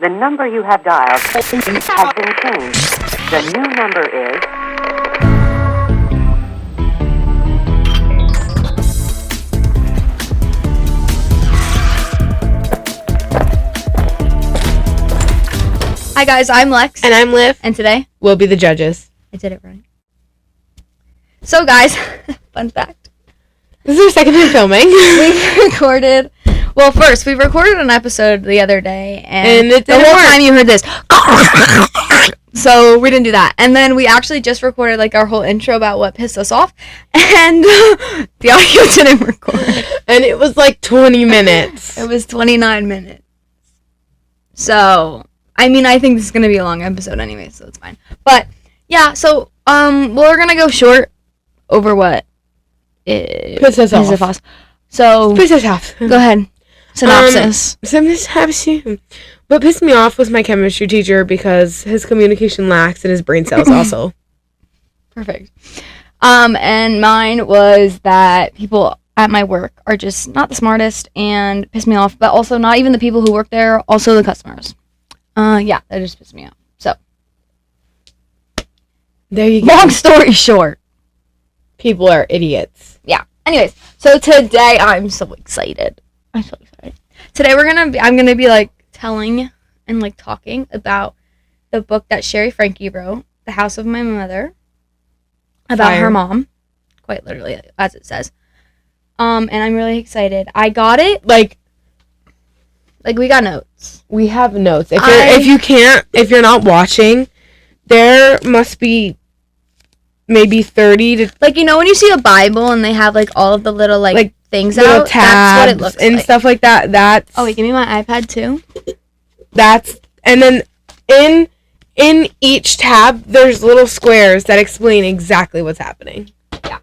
The number you have dialed has been changed. The new number is... Hi guys, I'm Lex. And I'm Liv. And today, we'll be the judges. I did it right. So guys, fun fact. This is our second time filming. We recorded... Well, first, we recorded an episode the other day, and the whole time you heard this. So, we didn't do that. And then we actually just recorded, like, our whole intro about what pissed us off, and the audio didn't record. And it was like 20 minutes. It was 29 minutes. So, I mean, I think this is going to be a long episode anyway, so it's fine. But, yeah, so, we're going to go short over what Piss us off. So, Piss us off. Go ahead. Synopsis. What pissed me off was my chemistry teacher because his communication lacks and his brain cells also. Perfect. And mine was that people at my work are just not the smartest and piss me off, but also not even the people who work there, also the customers. Yeah, that just pissed me off. So, there you go. Long story short. People are idiots. Yeah. Anyways, so today I'm so excited. Today I'm gonna be like telling and like talking about the book that Sheri Franke wrote, The House of My Mother, about her mom, quite literally as it says. And I'm really excited. I got it like we got notes. We have notes. If you're not watching, there must be maybe 30 to like, you know, when you see a Bible and they have like all of the little like things little out, tabs that's what it looks and like. Stuff like that. That's wait, give me my iPad too. And then in each tab there's little squares that explain exactly what's happening. Yeah.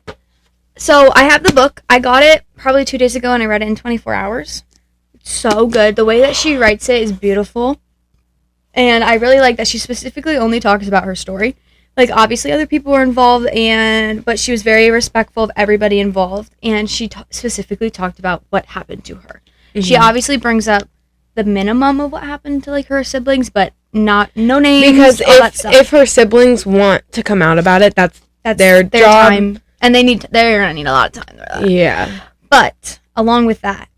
So I have the book. I got it probably 2 days ago and I read it in 24 hours. It's so good. The way that she writes it is beautiful. And I really like that she specifically only talks about her story. Like, obviously other people were involved, but she was very respectful of everybody involved, and she specifically talked about what happened to her. Mm-hmm. She obviously brings up the minimum of what happened to, like, her siblings, but no names, because all that stuff. If her siblings want to come out about it, that's their job. Time, and they're gonna need a lot of time for that. Yeah. But, along with that,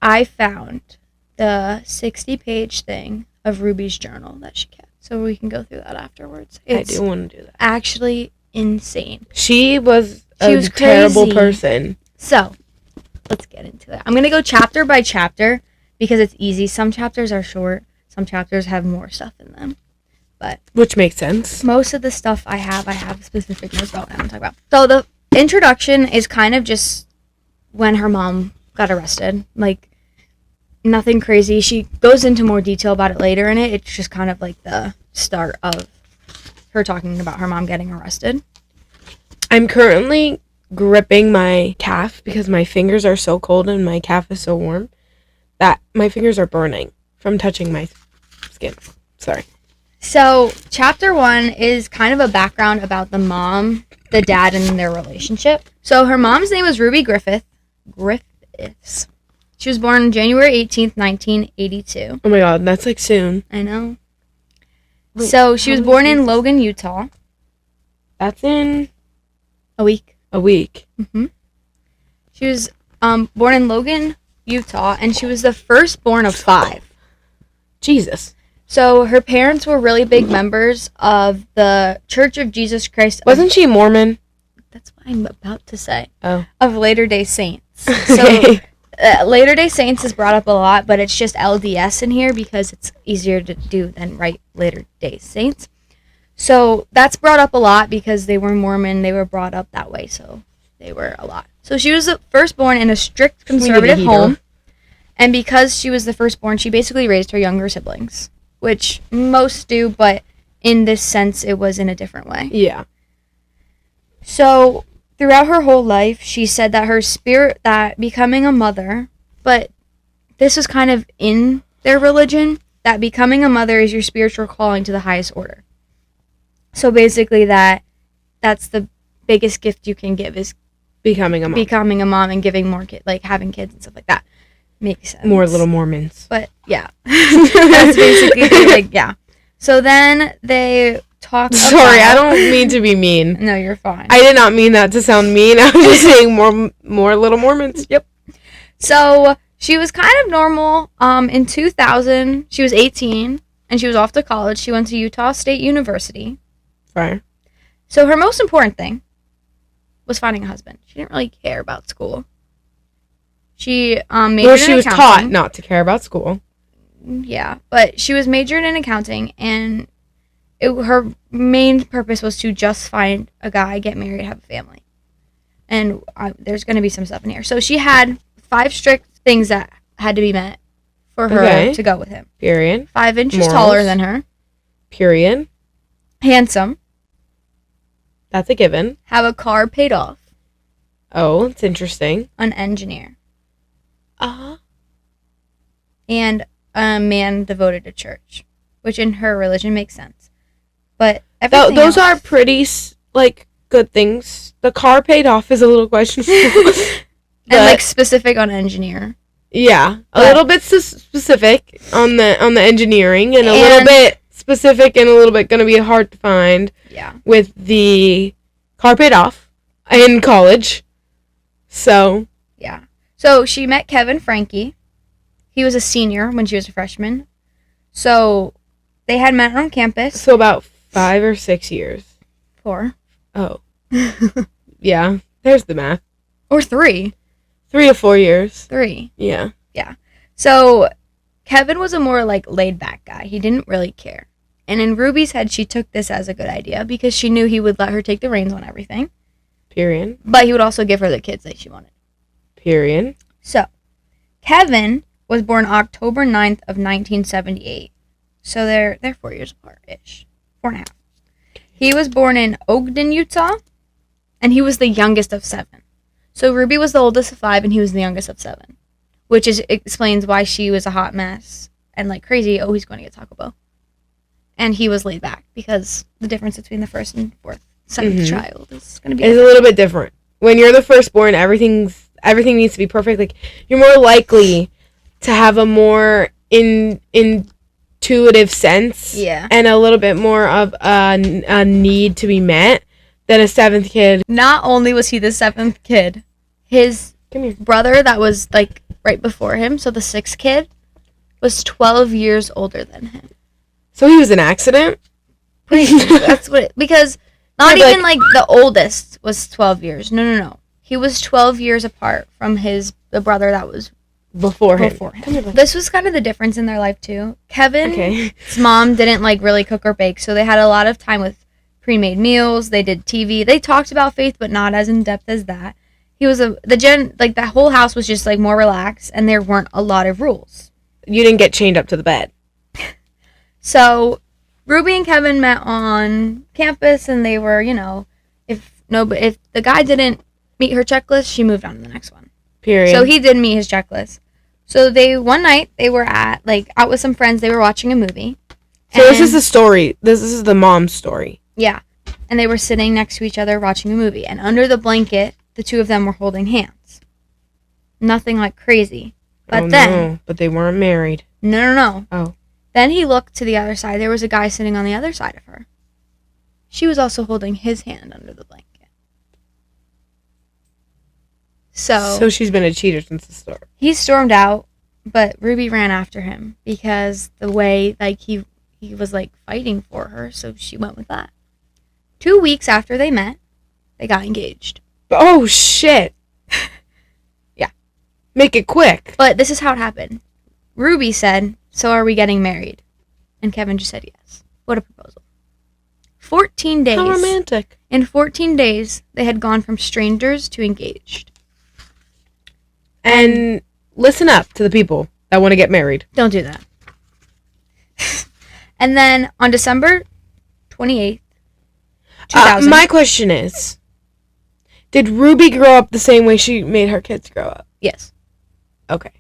I found the 60-page thing of Ruby's journal that she kept. So we can go through that afterwards. I do want to do that. Actually insane. She was a terrible person. So, let's get into it. I'm going to go chapter by chapter because it's easy. Some chapters are short. Some chapters have more stuff in them. Which makes sense. Most of the stuff I have specific notes about what I'm going to talk about. So the introduction is kind of just when her mom got arrested. Like, nothing crazy. She goes into more detail about it later in it. It's just kind of like the start of her talking about her mom getting arrested. I'm currently gripping my calf because my fingers are so cold and my calf is so warm that my fingers are burning from touching my skin. Sorry. So, chapter 1 is kind of a background about the mom, the dad, and their relationship. So, her mom's name was Ruby Griffiths. She was born January 18th, 1982. Oh my god, that's like soon. I know. Wait, so, she was born in Logan, Utah. That's in... A week. Mm-hmm. She was born in Logan, Utah, and she was the firstborn of 5. Jesus. So, her parents were really big members of the Church of Jesus Christ. Wasn't she Mormon? That's what I'm about to say. Oh. Of Latter-day Saints. So, Latter-day Saints is brought up a lot, but it's just LDS in here because it's easier to do than write Latter-day Saints. So that's brought up a lot because they were Mormon. They were brought up that way, so they were a lot. So she was the firstborn in a strict conservative home, and because she was the firstborn, she basically raised her younger siblings, which most do, but in this sense, it was in a different way. Yeah. So throughout her whole life, she said that becoming a mother, but this was kind of in their religion, that becoming a mother is your spiritual calling to the highest order. So basically that's the biggest gift you can give is becoming a mom and giving more having kids and stuff like that. Makes sense. More Little Mormons. But yeah, that's basically like, yeah. So then they talk. Sorry, I don't mean to be mean. No, you're fine. I did not mean that to sound mean. I was just saying more Little Mormons. Yep. So she was kind of normal. In 2000, she was 18 and she was off to college. She went to Utah State University. Fire. So her most important thing was finding a husband. She didn't really care about school. She majored she in was accounting. taught not to care about school. Yeah, but she was majored in accounting, and her main purpose was to just find a guy, get married, have a family. And there's going to be some stuff in here. So she had 5 strict things that had to be met for her to go with him. Period. 5 inches Morals. taller than her. Period. Handsome. That's a given. Have a car paid off. Oh, it's interesting. An engineer. Uh-huh. And a man devoted to church, which in her religion makes sense. But everything those else, are pretty, like, good things. The car paid off is a little questionable. and like specific on engineer. Yeah, a little bit specific on the engineering, and a little bit specific, and a little bit going to be hard to find. Yeah. With the car paid off in college. So. Yeah. So she met Kevin Franke. He was a senior when she was a freshman. So they had met on campus. So about 5 or 6 years. 4. Oh. Yeah. There's the math. Or 3. 3 to 4 years. 3. Yeah. Yeah. So Kevin was a more like laid back guy. He didn't really care. And in Ruby's head, she took this as a good idea because she knew he would let her take the reins on everything. Period. But he would also give her the kids that she wanted. Period. So Kevin was born October 9th of 1978. So they're 4 years apart-ish. 4.5. He was born in Ogden, Utah, and he was the youngest of 7. So Ruby was the oldest of 5, and he was the youngest of 7, which explains why she was a hot mess and like crazy. Oh, he's going to get Taco Bell, and he was laid back because the difference between the first and seventh child is going to be a little bit different. When you're the firstborn, everything needs to be perfect. Like, you're more likely to have a more intuitive sense, and a little bit more of a need to be met than a 7th kid. Not only was he the 7th kid, his brother that was like right before him, so the 6th kid, was 12 years older than him. So he was an accident? That's what because not even like the oldest was 12 years. No. He was 12 years apart from the brother that was before him. This was kind of the difference in their life too. Kevin's mom didn't like really cook or bake, so they had a lot of time with pre-made meals. They did TV. They talked about faith, but not as in depth as that. He was that whole house was just like more relaxed, and there weren't a lot of rules. You didn't get chained up to the bed. So Ruby and Kevin met on campus, and they were, if the guy didn't meet her checklist, she moved on to the next one. Period. So he did meet his checklist. So one night they were out with some friends. They were watching a movie. So this is the story. This is the mom's story. Yeah. And they were sitting next to each other watching a movie. And under the blanket, the two of them were holding hands. Nothing like crazy. But no, but they weren't married. No. Oh. Then he looked to the other side. There was a guy sitting on the other side of her. She was also holding his hand under the blanket. So she's been a cheater since the start. He stormed out, but Ruby ran after him because the way he was fighting for her, so she went with that. 2 weeks after they met, they got engaged. Oh shit. Yeah. Make it quick. But this is how it happened. Ruby said, "So are we getting married?" And Kevin just said yes. What a proposal. 14 days. How romantic. In 14 days, they had gone from strangers to engaged. And listen up to the people that want to get married. Don't do that. And then on December 28th, 2000. My question is, did Ruby grow up the same way she made her kids grow up? Yes. Okay.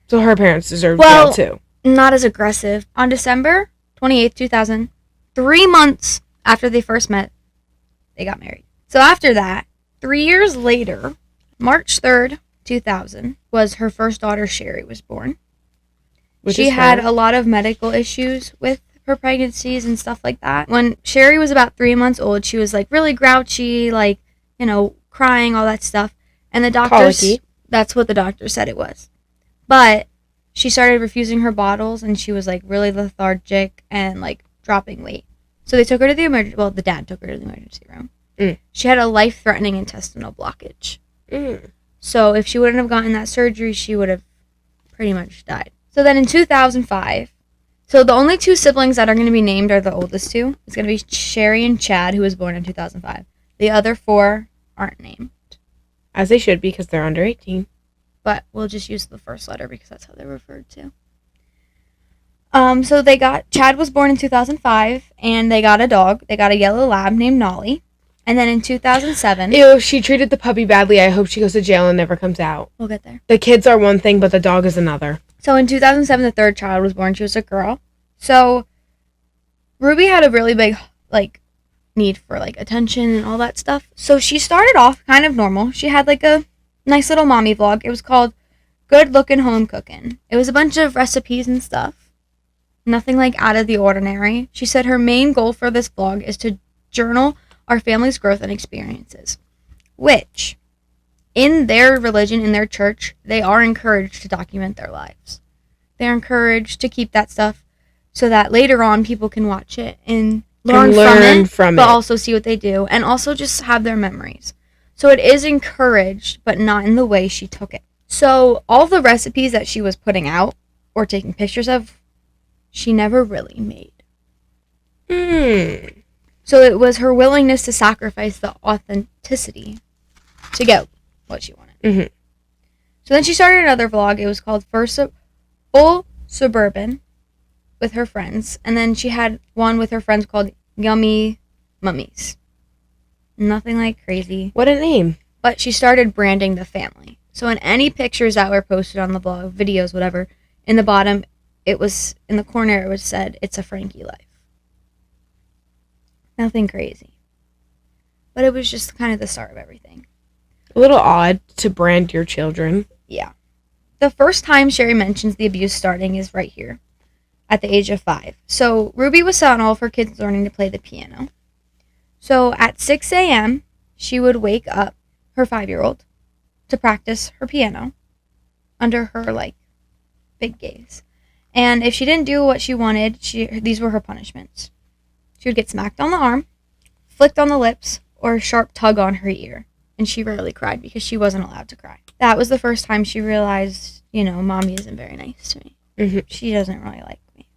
So her parents deserve jail too. Not as aggressive. On December 28th, 2000, 3 months after they first met, they got married. So after that, 3 years later, March 3rd, 2000 was her first daughter, Sheri, was born. Which She is had hard. a lot of medical issues with her pregnancies and stuff like that. When Sheri was about 3 months old, she was like really grouchy, like, crying, all that stuff. And the doctors, Colicky. that's what the doctor said it was. But she started refusing her bottles and she was like really lethargic and like dropping weight. So they took her to the the dad took her to the emergency room. She had a life-threatening intestinal blockage. So if she wouldn't have gotten that surgery, she would have pretty much died. So then in 2005, so the only two siblings that are going to be named are the oldest two. It's going to be Sheri and Chad, who was born in 2005. The other four aren't named. As they should be, because they're under 18. But we'll just use the first letter because that's how they're referred to. So Chad was born in 2005, and they got a dog. They got a yellow lab named Nolly. And then in 2007... Ew, she treated the puppy badly. I hope she goes to jail and never comes out. We'll get there. The kids are one thing, but the dog is another. So in 2007, the third child was born. She was a girl. So Ruby had a really big, need for, attention and all that stuff. So she started off kind of normal. She had, a nice little mommy vlog. It was called Good Lookin' Home Cookin'. It was a bunch of recipes and stuff. Nothing, out of the ordinary. She said her main goal for this vlog is to journal our family's growth and experiences. Which, in their religion, in their church, they are encouraged to document their lives. They're encouraged to keep that stuff so that later on people can watch it and learn from it, but also see what they do, and also just have their memories. So it is encouraged, but not in the way she took it. So all the recipes that she was putting out or taking pictures of, she never really made. So it was her willingness to sacrifice the authenticity to get what she wanted. So then she started another vlog. It was called Full Suburban with her friends. And then she had one with her friends called Yummy Mummies. Nothing crazy. What a name. But she started branding the family. So in any pictures that were posted on the blog, videos, whatever, in the bottom, it was, in the corner, it was said, "It's a Frankie life." Nothing crazy. But it was just kind of the start of everything. A little odd to brand your children. Yeah. The first time Sheri mentions the abuse starting is right here, at the age of 5. So Ruby was on all of her kids learning to play the piano. So at 6 a.m., she would wake up her 5-year-old to practice her piano under her, big gaze. And if she didn't do what she wanted, these were her punishments. She would get smacked on the arm, flicked on the lips, or a sharp tug on her ear. And she rarely cried because she wasn't allowed to cry. That was the first time she realized, Mommy isn't very nice to me. She doesn't really like me.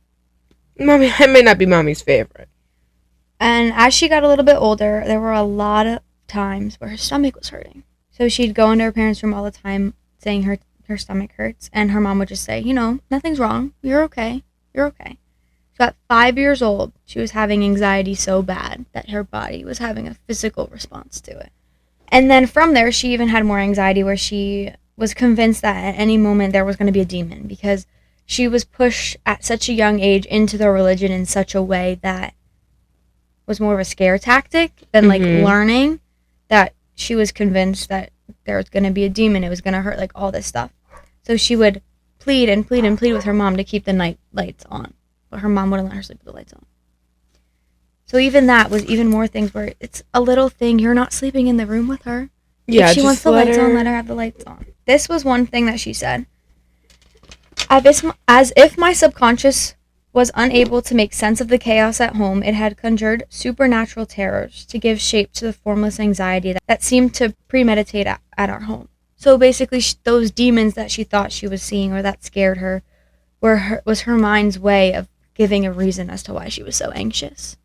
Mommy, I may not be Mommy's favorite. And as she got a little bit older, there were a lot of times where her stomach was hurting. So she'd go into her parents' room all the time saying her stomach hurts. And her mom would just say, nothing's wrong. You're okay. You're okay. So at 5 years old, she was having anxiety so bad that her body was having a physical response to it. And then from there, she even had more anxiety where she was convinced that at any moment there was going to be a demon because she was pushed at such a young age into the religion in such a way that was more of a scare tactic than learning, that she was convinced that there was going to be a demon. It was going to hurt, all this stuff. So she would plead and plead and plead with her mom to keep the night lights on. But her mom wouldn't let her sleep with the lights on. So even that was even more things where it's a little thing. You're not sleeping in the room with her. Yeah, if she wants the lights on, let her have the lights on. This was one thing that she said. As if my subconscious was unable to make sense of the chaos at home, it had conjured supernatural terrors to give shape to the formless anxiety that seemed to premeditate at our home. So basically, those demons that she thought she was seeing or that scared her was her mind's way of giving a reason as to why she was so anxious.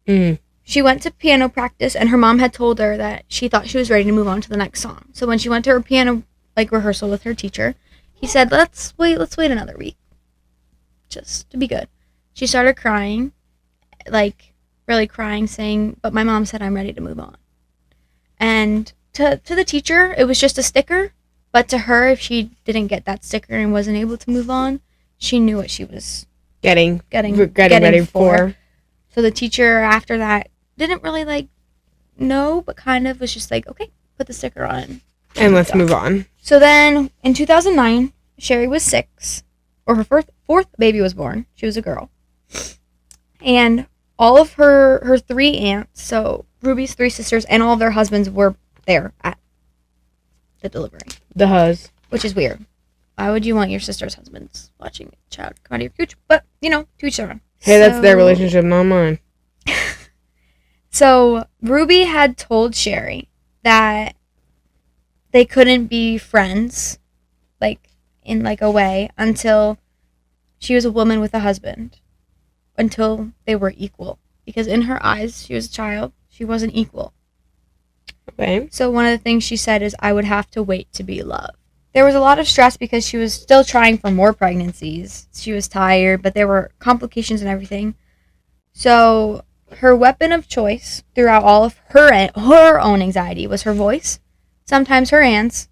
She went to piano practice, and her mom had told her that she thought she was ready to move on to the next song. So when she went to her piano rehearsal with her teacher, he said, let's wait another week, just to be good. She started crying, really crying, saying, "But my mom said I'm ready to move on." And to the teacher, it was just a sticker, but to her, if she didn't get that sticker and wasn't able to move on, she knew what she was getting ready for. So the teacher after that didn't really know, but kind of was just okay, put the sticker on. And let's move on. So then, in 2009, Sheri was 6, or her fourth baby was born. She was a girl. And all of her 3 aunts, so Ruby's 3 sisters, and all of their husbands were there at the delivery. The huzz. Which is weird. Why would you want your sister's husbands watching a child come out of your cooch? But, to each their own. Hey, that's their relationship, not mine. So, Ruby had told Sheri that they couldn't be friends, in a way, until she was a woman with a husband. Until they were equal. Because in her eyes, she was a child. She wasn't equal. Okay. So one of the things she said is, I would have to wait to be loved. There was a lot of stress because she was still trying for more pregnancies. She was tired, but there were complications and everything. So her weapon of choice throughout all of her own anxiety was her voice, sometimes her hands.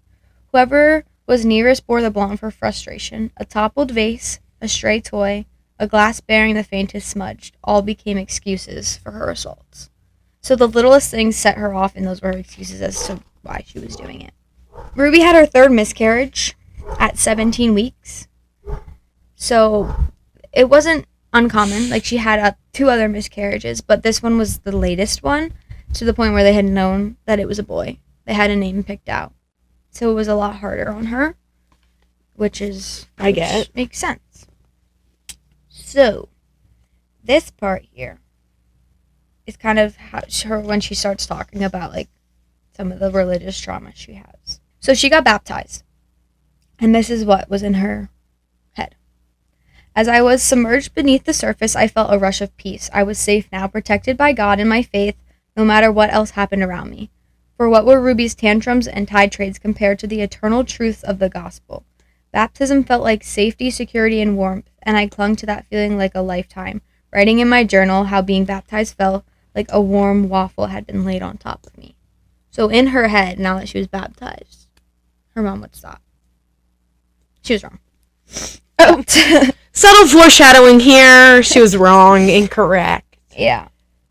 Whoever was nearest bore the blunt for frustration. A toppled vase, a stray toy, a glass bearing the faintest smudged, all became excuses for her assaults. So the littlest things set her off, and those were her excuses as to why she was doing it. Ruby had her 3rd miscarriage at 17 weeks. So it wasn't uncommon. She had 2 other miscarriages, but this one was the latest one, to the point where they had known that it was a boy. They had a name picked out. So it was a lot harder on her, which makes sense. So, this part here is kind of her when she starts talking about, some of the religious trauma she has. So, she got baptized. And this is what was in her head. As I was submerged beneath the surface, I felt a rush of peace. I was safe now, protected by God and my faith, no matter what else happened around me. For what were Ruby's tantrums and tide trades compared to the eternal truths of the gospel? Baptism felt like safety, security, and warmth, and I clung to that feeling like a lifetime, writing in my journal how being baptized felt like a warm waffle had been laid on top of me. So in her head, now that she was baptized, her mom would stop. She was wrong. Oh, subtle foreshadowing here. She was wrong, incorrect. Yeah.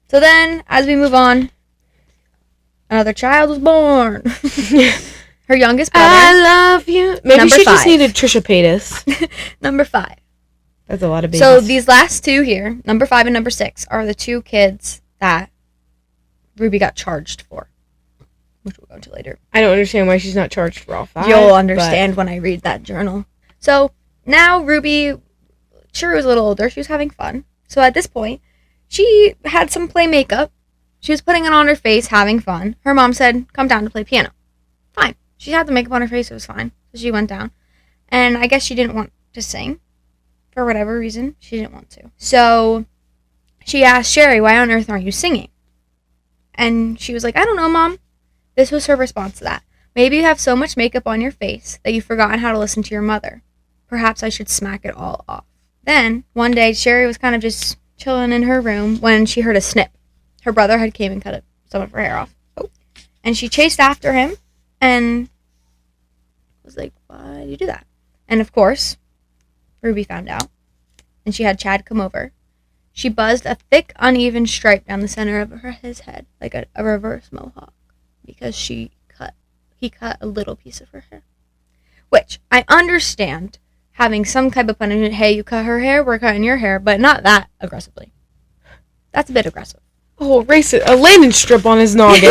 So then, as we move on, another child was born. Her youngest brother. I love you. Maybe Number she 5. just needed Trisha Paytas. Number 5. That's a lot of babies. So these last 2 here, number 5 and number 6, are the 2 kids that Ruby got charged for, which we'll go into later. I don't understand why she's not charged for all 5. You'll understand when I read that journal. So now Ruby, sure, was a little older. She was having fun. So at this point, she had some play makeup. She was putting it on her face, having fun. Her mom said, come down to play piano. Fine. She had the makeup on her face. It was fine. So she went down. And I guess she didn't want to sing. For whatever reason, she didn't want to. So she asked Sheri, why on earth aren't you singing? And she was like, I don't know, Mom. This was her response to that. Maybe you have so much makeup on your face that you've forgotten how to listen to your mother. Perhaps I should smack it all off. Then, one day, Sheri was kind of just chilling in her room when she heard a snip. Her brother had came and cut some of her hair off. Oh. And she chased after him and was like, why did you do that? And of course, Ruby found out. And she had Chad come over. She buzzed a thick, uneven stripe down the center of his head, like a reverse mohawk, because he cut a little piece of her hair. Which, I understand having some type of punishment. Hey, you cut her hair, we're cutting your hair, but not that aggressively. That's a bit aggressive. Oh, a landing strip on his noggin.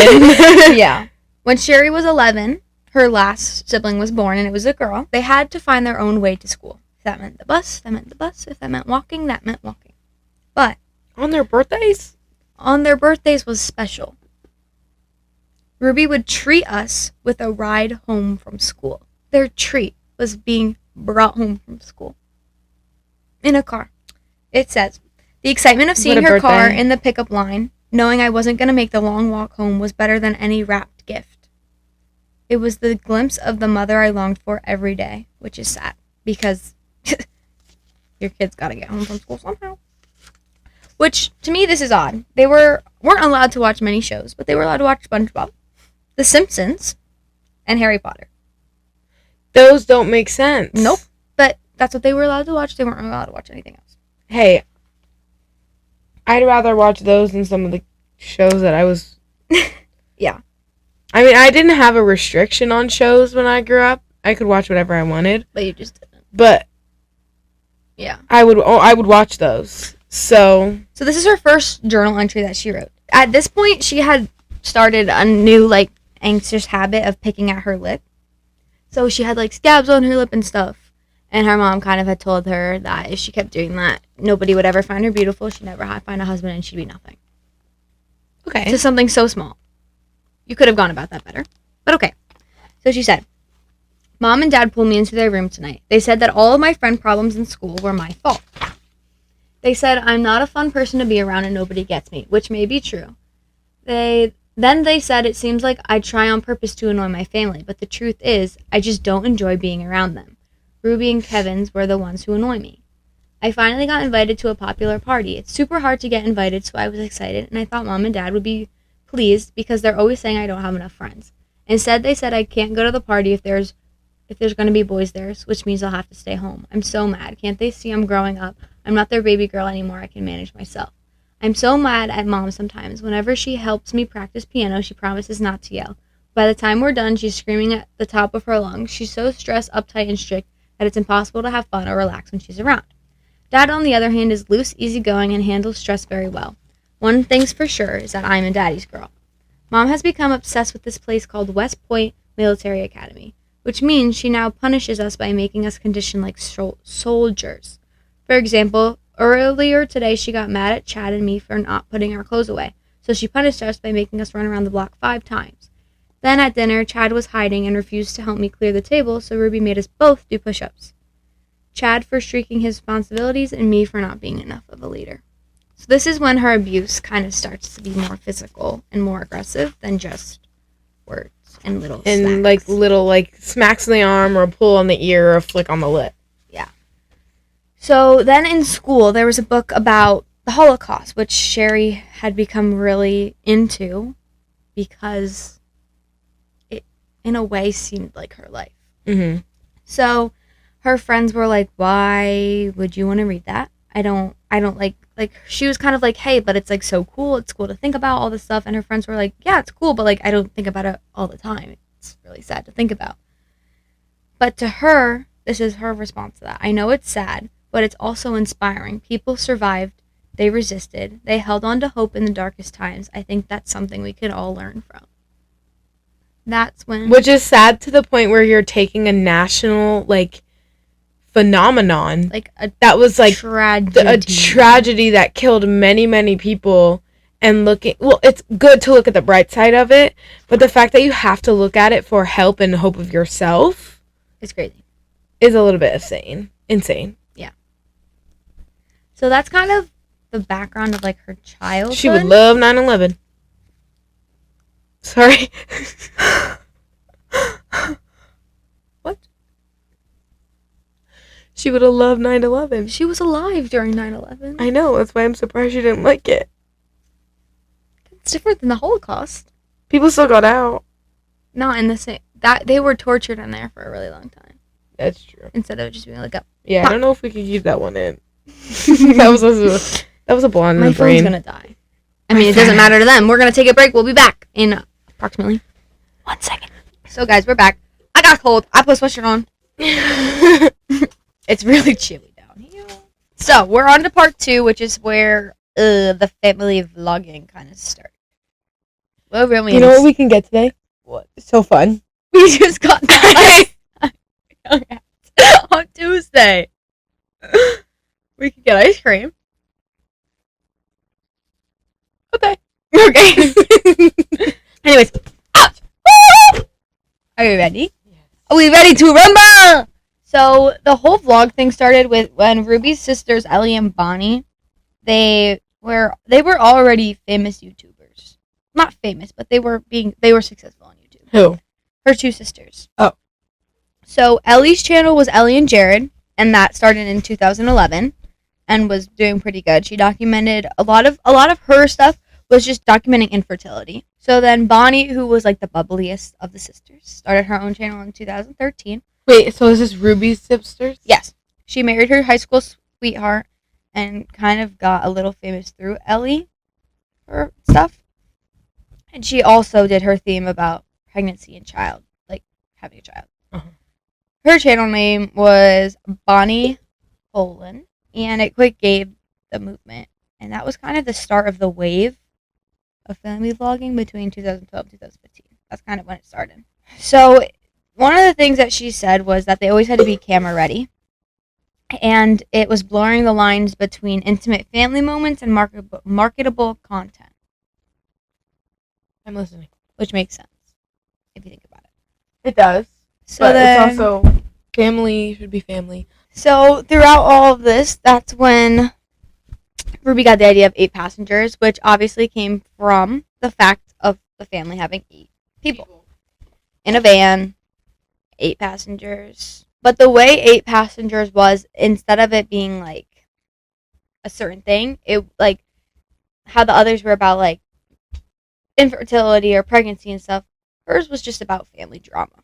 Yeah. When Sheri was 11, her last sibling was born, and it was a girl. They had to find their own way to school. If that meant the bus, that meant the bus. If that meant walking, that meant walking. But on their birthdays? On their birthdays was special. Ruby would treat us with a ride home from school. Their treat was being brought home from school. In a car. It says, the excitement of seeing her car in the pickup line, knowing I wasn't going to make the long walk home, was better than any wrapped gift. It was the glimpse of the mother I longed for every day, which is sad, because your kid's got to get home from school somehow. Which, to me, this is odd. They weren't allowed to watch many shows, but they were allowed to watch SpongeBob, The Simpsons, and Harry Potter. Those don't make sense. Nope. But that's what they were allowed to watch. They weren't allowed to watch anything else. Hey, I'd rather watch those than some of the shows that I was... Yeah. I mean, I didn't have a restriction on shows when I grew up. I could watch whatever I wanted. But you just didn't. But yeah, I would watch those. So this is her first journal entry that she wrote. At this point, she had started a new like anxious habit of picking at her lip. So she had like scabs on her lip and stuff. And her mom kind of had told her that if she kept doing that, nobody would ever find her beautiful. She'd never find a husband, and she'd be nothing. okay. To something so small. You could have gone about that better. But okay. So she said, Mom and Dad pulled me into their room tonight. They said that all of my friend problems in school were my fault. They said I'm not a fun person to be around and nobody gets me, which may be true. Then they said it seems like I try on purpose to annoy my family, but the truth is I just don't enjoy being around them. Ruby and Kevin's were the ones who annoy me. I finally got invited to a popular party. It's super hard to get invited, so I was excited, and I thought Mom and Dad would be pleased because they're always saying I don't have enough friends. Instead, they said I can't go to the party if there's going to be boys there, which means I'll have to stay home. I'm so mad. Can't they see I'm growing up? I'm not their baby girl anymore. I can manage myself. I'm so mad at Mom sometimes. Whenever she helps me practice piano, she promises not to yell. By the time we're done, she's screaming at the top of her lungs. She's so stressed, uptight, and strict that it's impossible to have fun or relax when she's around. Dad, on the other hand, is loose, easygoing, and handles stress very well. One thing's for sure is that I'm a daddy's girl. Mom has become obsessed with this place called West Point Military Academy, which means she now punishes us by making us condition like soldiers. For example, earlier today she got mad at Chad and me for not putting our clothes away, so she punished us by making us run around the block 5 times. Then at dinner, Chad was hiding and refused to help me clear the table, so Ruby made us both do push-ups. Chad for streaking his responsibilities and me for not being enough of a leader. So this is when her abuse kind of starts to be more physical and more aggressive than just words and little And smacks. like little like smacks on the arm or a pull on the ear or a flick on the lip. Yeah. So then in school, there was a book about the Holocaust, which Sheri had become really into because it, in a way, seemed like her life. Mm-hmm. So her friends were like, why would you want to read that? I don't like, she was kind of like, hey, but it's like so cool. It's cool to think about all this stuff. And her friends were like, yeah, it's cool, but like, I don't think about it all the time. It's really sad to think about. But to her, this is her response to that. I know it's sad, but it's also inspiring. People survived. They resisted. They held on to hope in the darkest times. I think that's something we could all learn from. That's when... Which is sad to the point where you're taking a national, like, phenomenon. Like a that was, like, tragedy. a tragedy that killed many, many people. And it's good to look at the bright side of it, but the fact that you have to look at it for help and hope of yourself... It's crazy. Is a little bit insane. Yeah. So that's kind of the background of, like, her childhood. She would love 9/11. Sorry. What? She would have loved 9/11. She was alive during 9/11. I know, that's why I'm surprised she didn't like it. It's different than the Holocaust. People still got out. Not in the same... That they were tortured in there for a really long time. That's true. Instead of just being like a... Yeah, I don't know if we could keep that one in. that was a blonde in My the brain. phone's gonna die. I mean, it doesn't matter to them. We're gonna take a break. We'll be back in approximately 1 second. So, guys, we're back. I got cold. I put a sweatshirt on. It's really chilly down here. So, we're on to part 2, which is where the family vlogging kind of starts. Well, really, You know what we can get today? What? It's so fun. we just got that on Tuesday. We could get ice cream. Okay. Okay. Anyways. Ouch. Are you ready? Yes. Are we ready to rumble? So the whole vlog thing started with when Ruby's sisters Ellie and Bonnie, they were already famous YouTubers. Not famous, but they were successful on YouTube. Who? Her 2 sisters. Oh. So Ellie's channel was Ellie and Jared, and that started in 2011 and was doing pretty good. She documented a lot of her stuff was just documenting infertility. So then Bonnie, who was like the bubbliest of the sisters, started her own channel in 2013. Wait, so is this Ruby's sisters? Yes. She married her high school sweetheart and kind of got a little famous through Ellie for stuff. And she also did her theme about pregnancy and child, like having a child. Uh-huh. Her channel name was Bonnie Olin, and it quick gave the movement. And that was kind of the start of the wave of family vlogging between 2012 and 2015. That's kind of when it started. So one of the things that she said was that they always had to be camera ready. And it was blurring the lines between intimate family moments and marketable content. I'm listening. Which makes sense, if you think about it. It does. So but then, it's also family should be family. So throughout all of this, that's when Ruby got the idea of 8 passengers, which obviously came from the fact of the family having 8 people in a van, 8 passengers. But the way 8 passengers was, instead of it being like a certain thing, it like how the others were about like infertility or pregnancy and stuff, hers was just about family drama.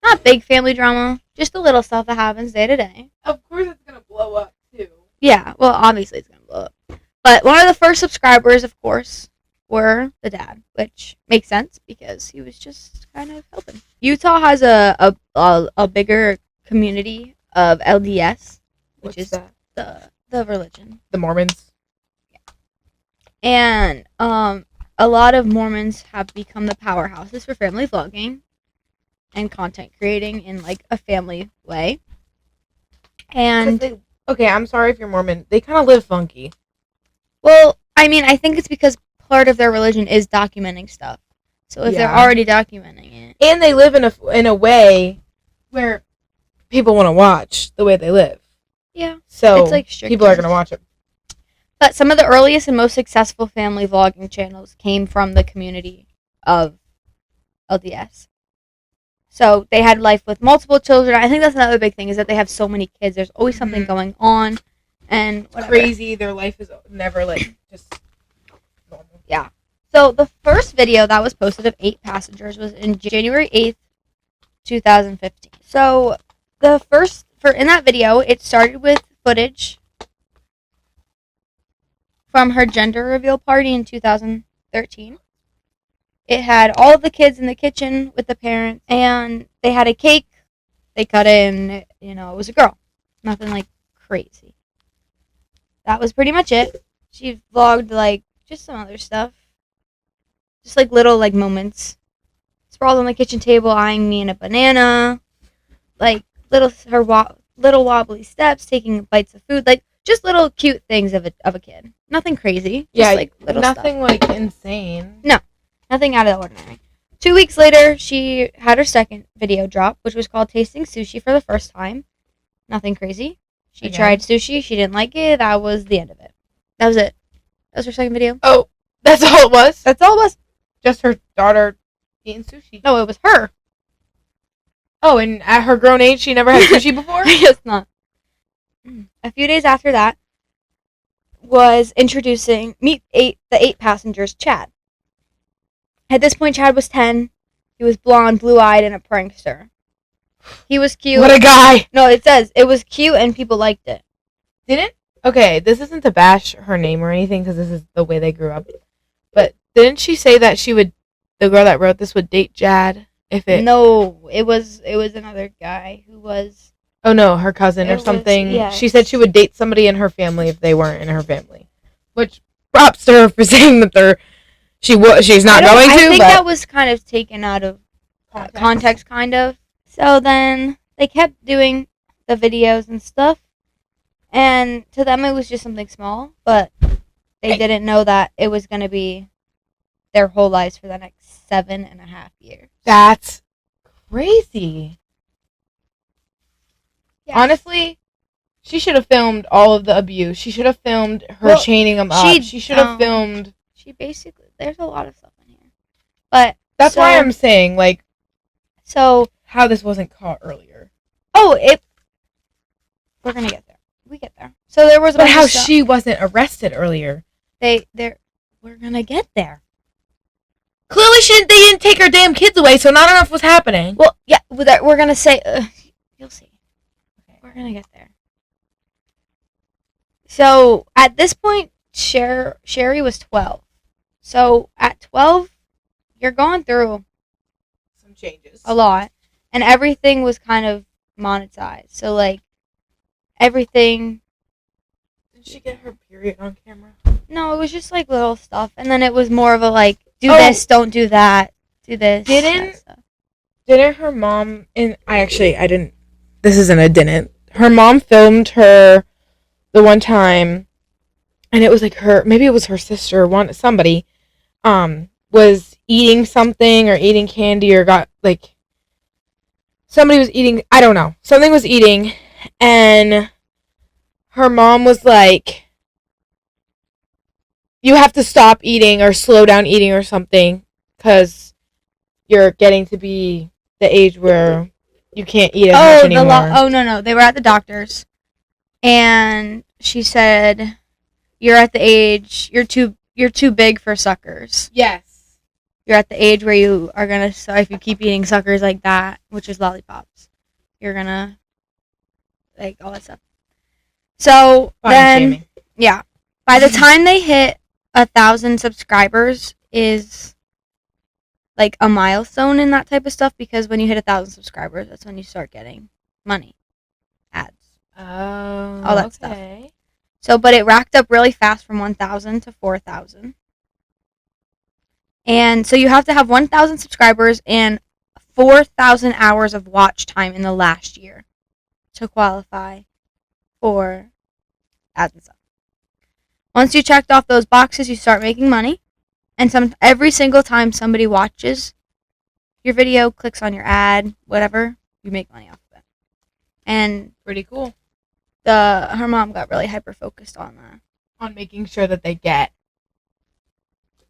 Not big family drama, just the little stuff that happens day to day. Of course it's going to blow up, too. Yeah, well, obviously it's going to blow up. But one of the first subscribers, of course, were the dad, which makes sense because he was just kind of helping. Utah has a bigger community of LDS, which is that? the religion. The Mormons. Yeah. And a lot of Mormons have become the powerhouses for family vlogging and content creating in like a family way. And okay, I'm sorry if you're Mormon. They kind of live funky. Well, I mean, I think it's because part of their religion is documenting stuff. So if they're already documenting it, and they live in a way where people want to watch the way they live. Yeah. So it's like people are going to watch it. But some of the earliest and most successful family vlogging channels came from the community of LDS. So they had life with multiple children. I think that's another big thing is that they have so many kids. There's always something going on, and whatever. Crazy. Their life is never like just normal. Yeah. So the first video that was posted of 8 passengers was in January 8th, 2015. So in that video, it started with footage from her gender reveal party in 2013. It had all of the kids in the kitchen with the parents, and they had a cake. They cut it, and it was a girl. Nothing like crazy. That was pretty much it. She vlogged like just some other stuff. Just like little like moments. Sprawled on the kitchen table, eyeing me and a banana. Like little wobbly steps, taking bites of food. Like just little cute things of a kid. Nothing crazy. Just like little nothing stuff. like insane. No. Nothing out of the ordinary. 2 weeks later, she had her second video drop, which was called Tasting Sushi for the first time. Nothing crazy. She tried sushi. She didn't like it. That was the end of it. That was it. That was her second video. Oh, that's all it was? That's all it was. Just her daughter eating sushi. No, it was her. Oh, and at her grown age, she never had sushi before? I guess not. A few days after that was introducing the 8 passengers, Chad. At this point, Chad was 10. He was blonde, blue-eyed, and a prankster. He was cute. What a guy! No, it says it was cute and people liked it. Didn't? Okay, this isn't to bash her name or anything because this is the way they grew up. But didn't she say that the girl that wrote this would date Chad if it? No, it was another guy who was. Oh no, her cousin or something. Yes. She said she would date somebody in her family if they weren't in her family. Which props to her for saying that she's not going to. I think that was kind of taken out of context, kind of. So then they kept doing the videos and stuff, and to them it was just something small, but they didn't know that it was going to be their whole lives for the next 7.5 years. That's crazy. Yeah. Honestly, she should have filmed all of the abuse. She should have filmed her chaining them up. She should have filmed. She basically, there's a lot of stuff in here, but that's why I'm saying like. So how this wasn't caught earlier. Oh, we're gonna get there. We get there. So there was. But how she wasn't arrested earlier? We're gonna get there. Clearly, they didn't take her damn kids away, so not enough was happening. Well, yeah, we're gonna say. You'll see. Okay, we're gonna get there. So at this point, Sheri was 12. So at 12, you're going through some changes. a lot. And everything was kind of monetized. So, like, everything... Did she get her period on camera? No, it was just, like, little stuff. And then it was more of a, like, do this, don't do that, do this. Didn't her mom... I didn't... This isn't a didn't. Her mom filmed her the one time, and it was, like, maybe it was her sister, somebody, was eating something or eating candy or got, like... Somebody was eating, I don't know. Something was eating, and her mom was like, you have to stop eating or slow down eating or something, because you're getting to be the age where you can't eat as much anymore. No. They were at the doctor's, and she said, you're at the age, you're too big for suckers. Yes. You're at the age where you are gonna, so if you keep eating suckers like that, which is lollipops, you're gonna, like, all that stuff. So then, yeah, by the time they hit 1,000 subscribers is, like, a milestone in that type of stuff, because when you hit 1,000 subscribers, that's when you start getting money, ads, all that stuff. So, but it racked up really fast from 1,000 to 4,000. And so you have to have 1,000 subscribers and 4,000 hours of watch time in the last year to qualify for ads and stuff. Once you checked off those boxes, you start making money. And every single time somebody watches your video, clicks on your ad, whatever, you make money off of it. And pretty cool. Her mom got really hyper focused on that. On making sure that they get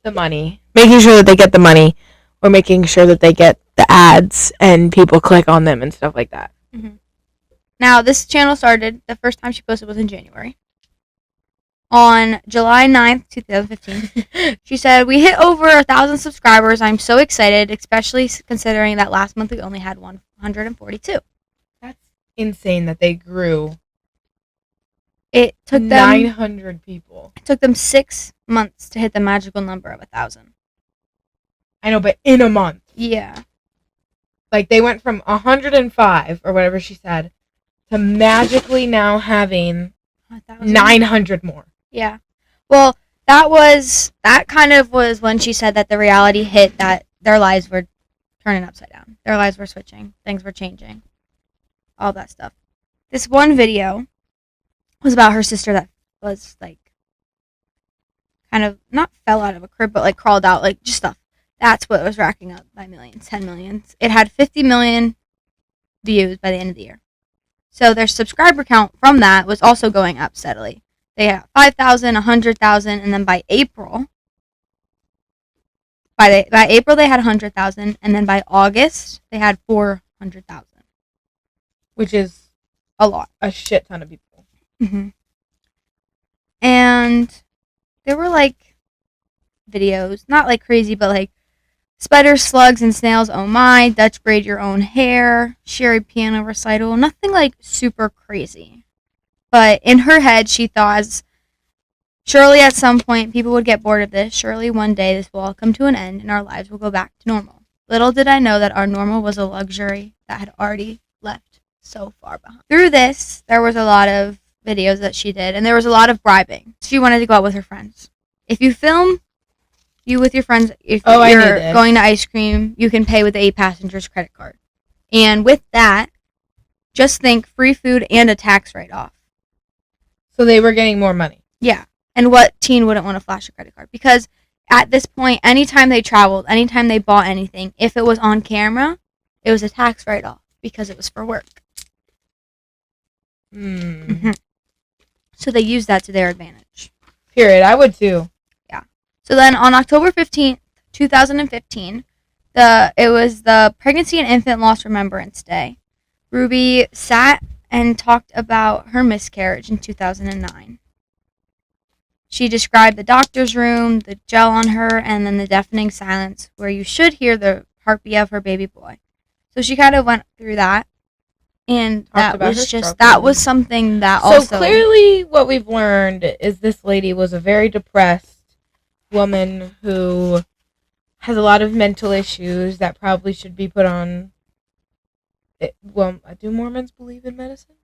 the money. Making sure that they get the money, or making sure that they get the ads and people click on them and stuff like that. Mm-hmm. Now, this channel started, the first time she posted was in January. On July 9th, 2015, she said, we hit over 1,000 subscribers. I'm so excited, especially considering that last month we only had 142. That's insane that they grew. It took them 900 people. It took them 6 months to hit the magical number of 1,000. I know, but in a month. Yeah. Like, they went from 105, or whatever she said, to magically now having 900 more. Yeah. Well, that kind of was when she said that the reality hit, that their lives were turning upside down. Their lives were switching. Things were changing. All that stuff. This one video was about her sister that was, like, kind of, not fell out of a crib, but, like, crawled out, like, just stuff. That's what was racking up by millions, 10 millions. It had 50 million views by the end of the year. So their subscriber count from that was also going up steadily. They had 5,000, 100,000, and then by April they had 100,000, and then by August they had 400,000. Which is a lot. A shit ton of people. Mm-hmm. And there were, like, videos, not like crazy, but like spiders, slugs, and snails, oh my, Dutch braid your own hair, Sheri piano recital, nothing like super crazy. But in her head, she thought, surely at some point people would get bored of this, surely one day this will all come to an end and our lives will go back to normal. Little did I know that our normal was a luxury that had already left so far behind. Through this, there was a lot of videos that she did, and there was a lot of bribing. She wanted to go out with her friends. If you film you with your friends, if you're going to ice cream, you can pay with the 8 passengers credit card. And with that, just think free food and a tax write-off. So they were getting more money. Yeah. And what teen wouldn't want to flash a credit card? Because at this point, anytime they traveled, anytime they bought anything, if it was on camera, it was a tax write-off because it was for work. Mm-hmm. So they used that to their advantage. Period. I would too. Yeah. So then on October 15th, 2015, it was the Pregnancy and Infant Loss Remembrance Day. Ruby sat and talked about her miscarriage in 2009. She described the doctor's room, the gel on her, and then the deafening silence where you should hear the heartbeat of her baby boy. So she kind of went through that. And that was something that also... So clearly what we've learned is this lady was a very depressed woman who has a lot of mental issues that probably should be put on. Well, do Mormons believe in medicine?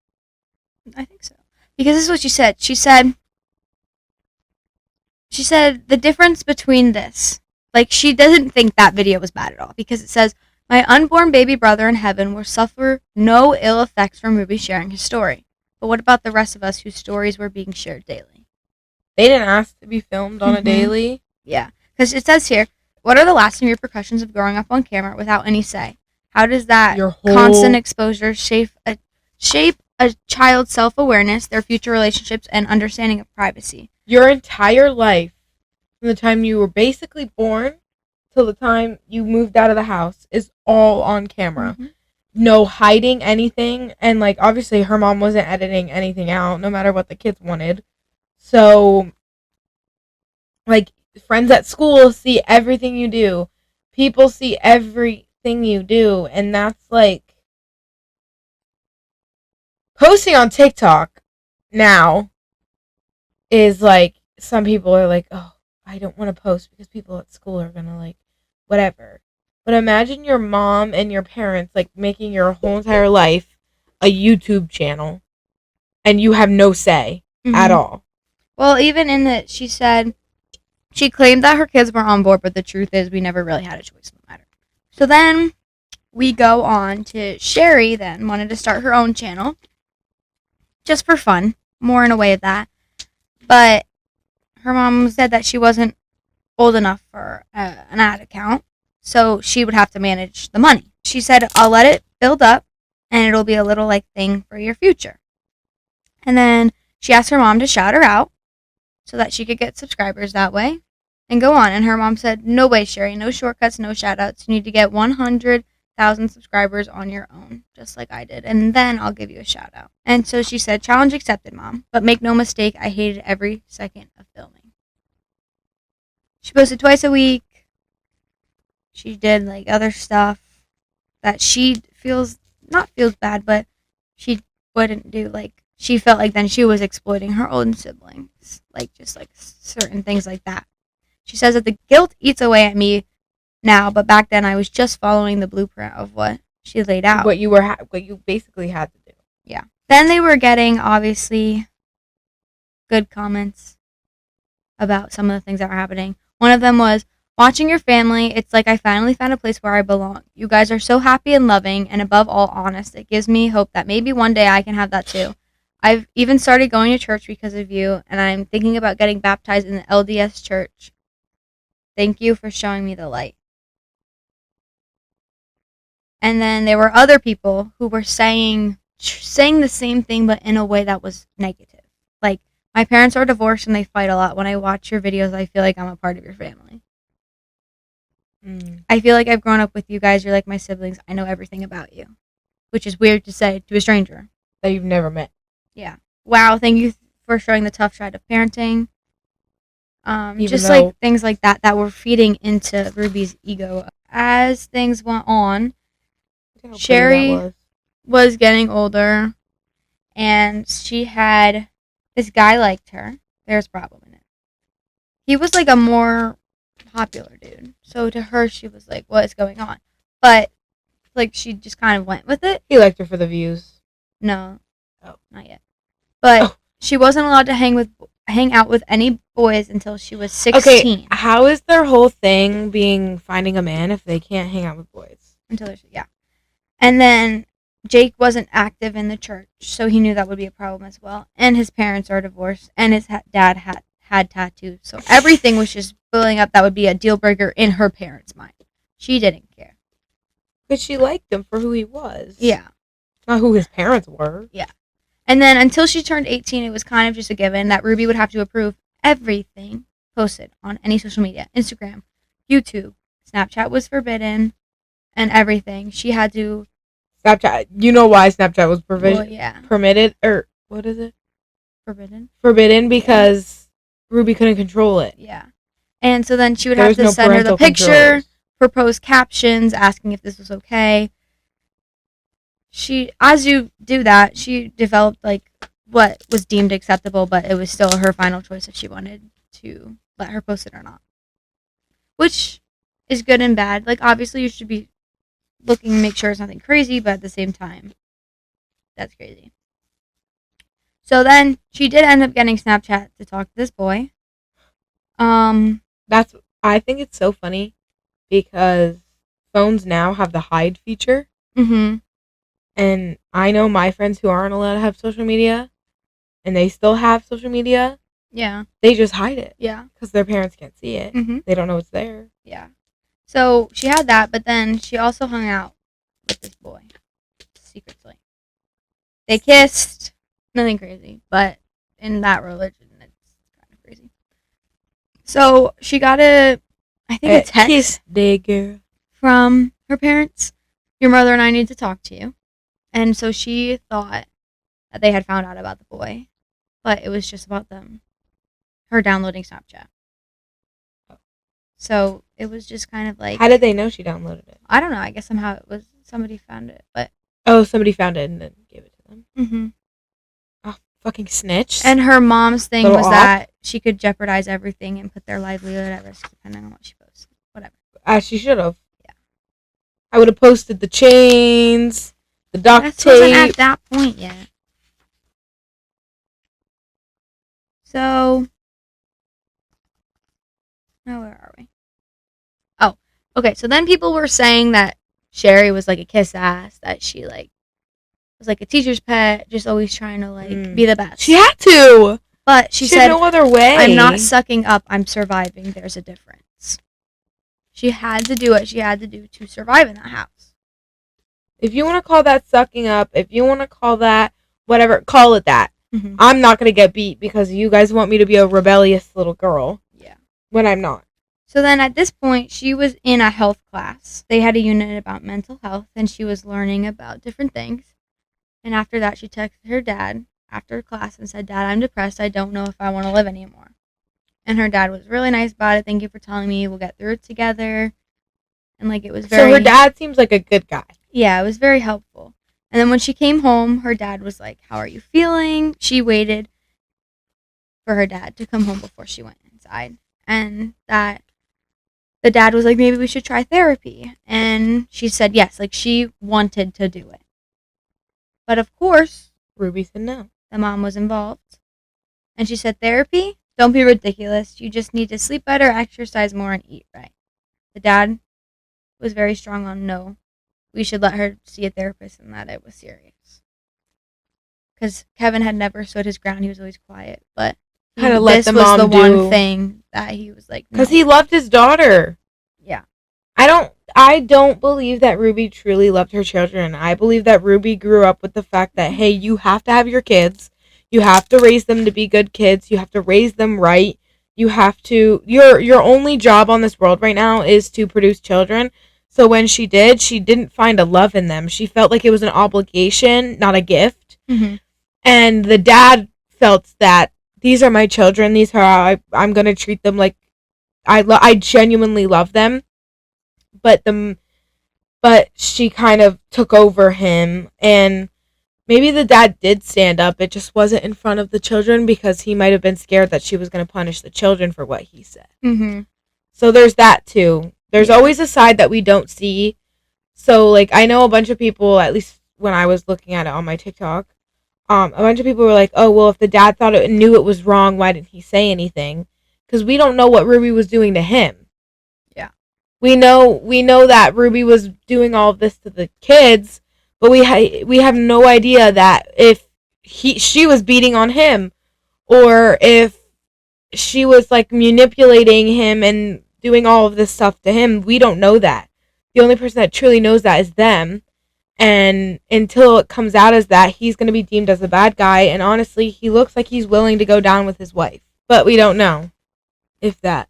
I think so. Because this is what she said. She said the difference between this, like, she doesn't think that video was bad at all, because it says, my unborn baby brother in heaven will suffer no ill effects from Ruby sharing his story. But what about the rest of us whose stories were being shared daily? They didn't ask to be filmed on a daily. Yeah, because it says here, what are the lasting repercussions of growing up on camera without any say? How does that constant exposure shape a child's self-awareness, their future relationships, and understanding of privacy? Your entire life, from the time you were basically born till the time you moved out of the house, is all on camera. Mm-hmm. No hiding anything. And, like, obviously her mom wasn't editing anything out, no matter what the kids wanted. So, like, friends at school see everything you do. People see everything you do. And that's, like, posting on TikTok now is, like, some people are like, oh, I don't want to post because people at school are going to, like, whatever. But imagine your mom and your parents, like, making your whole entire life a YouTube channel and you have no say at all. Well, even in that, she said she claimed that her kids were on board, but the truth is we never really had a choice in the matter. So then we go on to Sheri then wanted to start her own channel just for fun, more in a way of that. But her mom said that she wasn't old enough for an ad account, so she would have to manage the money. She said, I'll let it build up, and it'll be a little, like, thing for your future. And then she asked her mom to shout her out so that she could get subscribers that way and go on. And her mom said, no way, Sheri, no shortcuts, no shout outs. You need to get 100,000 subscribers on your own, just like I did, and then I'll give you a shout out. And so she said, challenge accepted, Mom, but make no mistake, I hated every second of filming. She posted twice a week. She did, like, other stuff that she feels bad, but she wouldn't do. Like, she felt like then she was exploiting her own siblings, like, just, like, certain things like that. She says that the guilt eats away at me now, but back then I was just following the blueprint of what she laid out. What you basically had to do. Yeah. Then they were getting, obviously, good comments about some of the things that were happening. One of them was, watching your family, it's like I finally found a place where I belong. You guys are so happy and loving, and above all, honest. It gives me hope that maybe one day I can have that too. I've even started going to church because of you, and I'm thinking about getting baptized in the LDS church. Thank you for showing me the light. And then there were other people who were saying the same thing, but in a way that was negative. Like, my parents are divorced and they fight a lot. When I watch your videos, I feel like I'm a part of your family. I feel like I've grown up with you guys. You're like my siblings. I know everything about you. Which is weird to say to a stranger. That you've never met. Yeah. Wow, thank you for showing the tough side of parenting. Just like things like that were feeding into Ruby's ego. As things went on, Sheri was getting older, and she had this guy liked her. There's a problem in it. He was like a more popular dude, so to her she was like, what is going on? But like, she just kind of went with it. He liked her for the views. No. Oh, not yet. But she wasn't allowed to hang out with any boys until she was 16. Okay, how is their whole thing being finding a man if they can't hang out with boys? Yeah. And then Jake wasn't active in the church, so he knew that would be a problem as well. And his parents are divorced, and his dad had tattoos. So everything was just building up that would be a deal breaker in her parents' mind. She didn't care. But she liked him for who he was. Yeah. Not who his parents were. Yeah. And then until she turned 18, it was kind of just a given that Ruby would have to approve everything posted on any social media. Instagram, YouTube, Snapchat was forbidden, and everything. She had to... Snapchat. You know why Snapchat was permitted? Or what is it? Forbidden. Forbidden because Ruby couldn't control it. Yeah. And so then she would have to send her the picture, propose captions, asking if this was okay. As you do that, she developed like what was deemed acceptable, but it was still her final choice if she wanted to let her post it or not. Which is good and bad. Like, obviously, you should be looking to make sure it's nothing crazy, but at the same time, that's crazy. So then she did end up getting Snapchat to talk to this boy. I think it's so funny because phones now have the hide feature. Mm-hmm. And I know my friends who aren't allowed to have social media, and they still have social media. Yeah. They just hide it. Yeah. Because their parents can't see it. Mm-hmm. They don't know it's there. Yeah. So she had that, but then she also hung out with this boy secretly. They kissed. Nothing crazy, but in that religion, it's kind of crazy. So she got a text Kiss day, girl. from her parents. Your mother and I need to talk to you. And so she thought that they had found out about the boy, but it was just about them. Her downloading Snapchat. So it was just kind of like... How did they know she downloaded it? I don't know. I guess somehow it was... Somebody found it, but... Oh, somebody found it and then gave it to them. Mm-hmm. Oh, fucking snitch. And her mom's thing Little was off. that she could jeopardize everything and put their livelihood at risk depending on what she posted. Whatever. As she should have. Yeah. I would have posted the chains, the duct That wasn't tape. at that point yet. So... Now where are we? Oh, okay. So then people were saying that Sheri was like a kiss ass, that she like was like a teacher's pet, just always trying to like be the best. She had to. But she had said, no other way. I'm not sucking up, I'm surviving. There's a difference. She had to do what she had to do to survive in that house. If you want to call that sucking up, if you want to call that whatever, call it that. Mm-hmm. I'm not going to get beat because you guys want me to be a rebellious little girl. Yeah. When I'm not. So then at this point, she was in a health class. They had a unit about mental health, and she was learning about different things. And after that, she texted her dad after class and said, Dad, I'm depressed. I don't know if I want to live anymore. And her dad was really nice about it. Thank you for telling me. We'll get through it together. And like, it was very... So her dad seems like a good guy. Yeah, it was very helpful. And then when she came home, her dad was like, how are you feeling? She waited for her dad to come home before she went inside. And that the dad was like, maybe we should try therapy. And she said yes, like she wanted to do it. But of course, Ruby said no. the mom was involved. And she said, therapy? Don't be ridiculous. You just need to sleep better, exercise more, and eat right. The dad was very strong on no. We should let her see a therapist and that it was serious. Because Kevin had never stood his ground. He was always quiet. But Let the was mom the do. one thing that he was like, Because no. he loved his daughter. Yeah. I don't believe that Ruby truly loved her children. I believe that Ruby grew up with the fact that, hey, you have to have your kids. You have to raise them to be good kids. You have to raise them right. You have to... Your only job on this world right now is to produce children. So when she didn't find a love in them. She felt like it was an obligation, not a gift. Mm-hmm. And the dad felt that these are my children. These are how I'm going to treat them like I genuinely love them. But she kind of took over him, and maybe the dad did stand up. It just wasn't in front of the children because he might have been scared that she was going to punish the children for what he said. Mm-hmm. So there's that too. There's always a side that we don't see. So like I know a bunch of people, at least when I was looking at it on my TikTok, a bunch of people were like, "Oh well, if the dad knew it was wrong, why didn't he say anything?" Because we don't know what Ruby was doing to him. Yeah. We know that Ruby was doing all of this to the kids, but we have no idea that if she was beating on him, or if she was like manipulating him and doing all of this stuff to him. We don't know that. The only person that truly knows that is them. And until it comes out as that, he's going to be deemed as a bad guy. And honestly, he looks like he's willing to go down with his wife. But we don't know if that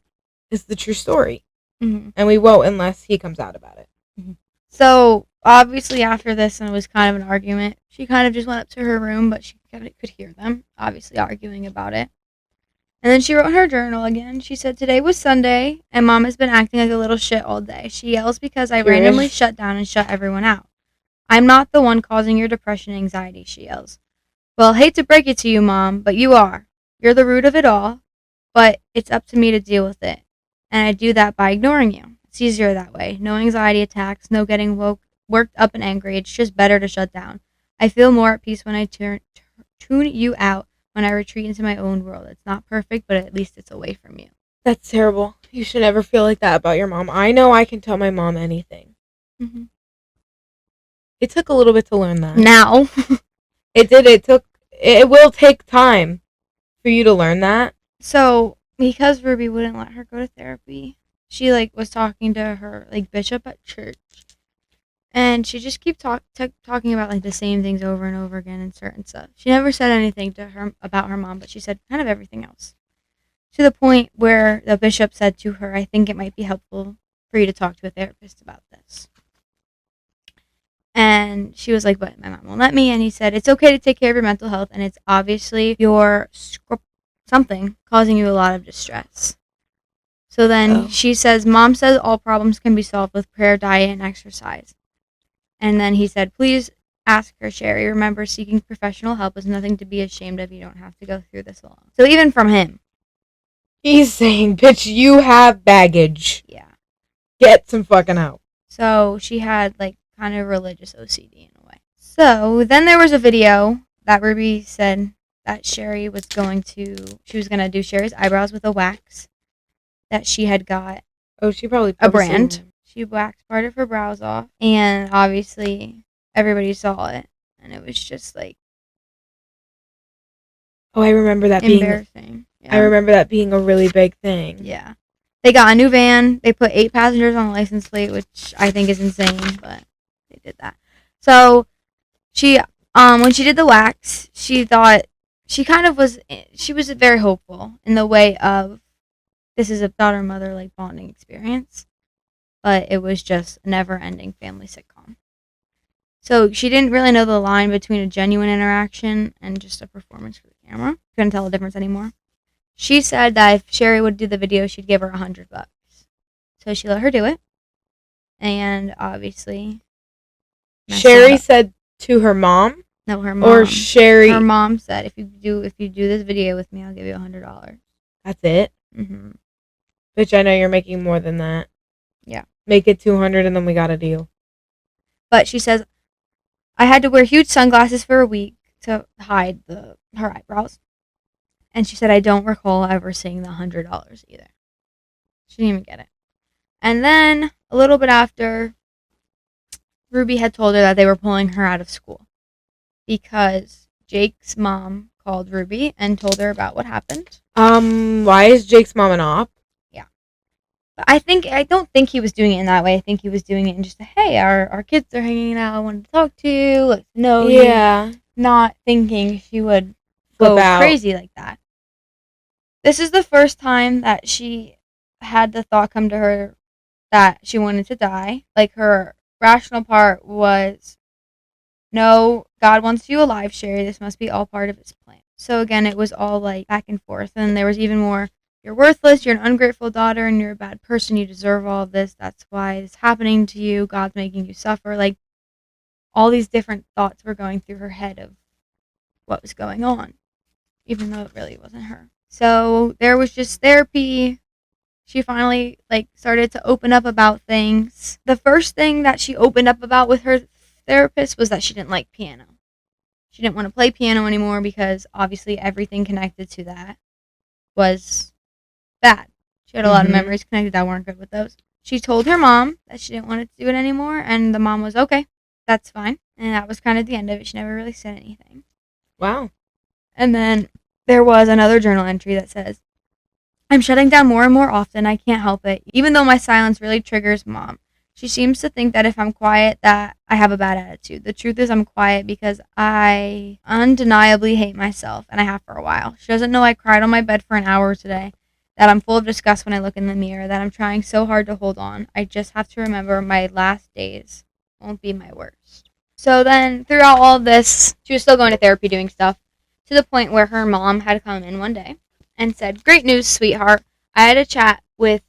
is the true story. Mm-hmm. And we won't unless he comes out about it. Mm-hmm. So, obviously, after this, and it was kind of an argument, she kind of just went up to her room, but she could hear them, obviously, arguing about it. And then she wrote in her journal again. She said, today was Sunday, and Mom has been acting like a little shit all day. She yells because I randomly shut down and shut everyone out. I'm not the one causing your depression and anxiety, she yells. Well, hate to break it to you, Mom, but you are. You're the root of it all, but it's up to me to deal with it. And I do that by ignoring you. It's easier that way. No anxiety attacks, no getting worked up and angry. It's just better to shut down. I feel more at peace when I tune you out, when I retreat into my own world. It's not perfect, but at least it's away from you. That's terrible. You should never feel like that about your mom. I know I can tell my mom anything. Mm-hmm. It took a little bit to learn that. Now. It did. It will take time for you to learn that. So, because Ruby wouldn't let her go to therapy, she, was talking to her, bishop at church. And she just kept talking about, the same things over and over again and certain stuff. She never said anything to her about her mom, but she said kind of everything else. To the point where the bishop said to her, I think it might be helpful for you to talk to a therapist about this. And she was like, but my mom won't let me. And he said, it's okay to take care of your mental health, and it's obviously your something causing you a lot of distress. So then she says, Mom says all problems can be solved with prayer, diet, and exercise. And then he said, please ask her, Sheri. Remember, seeking professional help is nothing to be ashamed of. You don't have to go through this alone. So even from him. He's saying, bitch, you have baggage. Yeah. Get some fucking help. So she had, kind of religious OCD in a way. So then there was a video that Ruby said that Sheri was going to do Sheri's eyebrows with a wax that she had got. Oh, she probably a brand. She waxed part of her brows off, and obviously everybody saw it, and it was just oh, I remember that embarrassing. Yeah. I remember that being a really big thing. Yeah. They got a new van. They put 8 passengers on the license plate, which I think is insane, but they did that. So she, when she did the wax, she thought she was very hopeful in the way of this is a daughter-mother bonding experience, but it was just a never-ending family sitcom. So she didn't really know the line between a genuine interaction and just a performance for the camera. Couldn't tell the difference anymore. She said that if Sheri would do the video, she'd give her $100. So she let her do it, and obviously, Sheri said to her mom. No, her mom. Or Sheri. Her mom said, if you do this video with me, I'll give you $100. That's it. Mm-hmm. Bitch, I know you're making more than that. Yeah. Make it 200, and then we got a deal. But she says, I had to wear huge sunglasses for a week to hide her eyebrows. And she said, I don't recall ever seeing the $100 either. She didn't even get it. And then, a little bit after, Ruby had told her that they were pulling her out of school. Because Jake's mom called Ruby and told her about what happened. Why is Jake's mom an op? Yeah. But I don't think he was doing it in that way. I think he was doing it in just hey, our kids are hanging out, I wanted to talk to you, let you know. Yeah. Not thinking she would go crazy like that. This is the first time that she had the thought come to her that she wanted to die. Her rational part was, no, God wants you alive, Sheri. This must be all part of his plan. So again, it was all back and forth. And there was even more, you're worthless, you're an ungrateful daughter, and you're a bad person. You deserve all of this. That's why it's happening to you. God's making you suffer. All these different thoughts were going through her head of what was going on, even though it really wasn't her. So there was just therapy. She finally started to open up about things. The first thing that she opened up about with her therapist was that she didn't like piano. She didn't want to play piano anymore because obviously everything connected to that was bad. She had a lot of memories connected that weren't good with those. She told her mom that she didn't want to do it anymore, and the mom was okay, that's fine. And that was kind of the end of it. She never really said anything. Wow. And then there was another journal entry that says, I'm shutting down more and more often. I can't help it. Even though my silence really triggers Mom. She seems to think that if I'm quiet, that I have a bad attitude. The truth is I'm quiet because I undeniably hate myself, and I have for a while. She doesn't know I cried on my bed for an hour today, that I'm full of disgust when I look in the mirror, that I'm trying so hard to hold on. I just have to remember my last days won't be my worst. So then, throughout all of this, she was still going to therapy, doing stuff, to the point where her mom had come in one day and said, great news, sweetheart. I had a chat with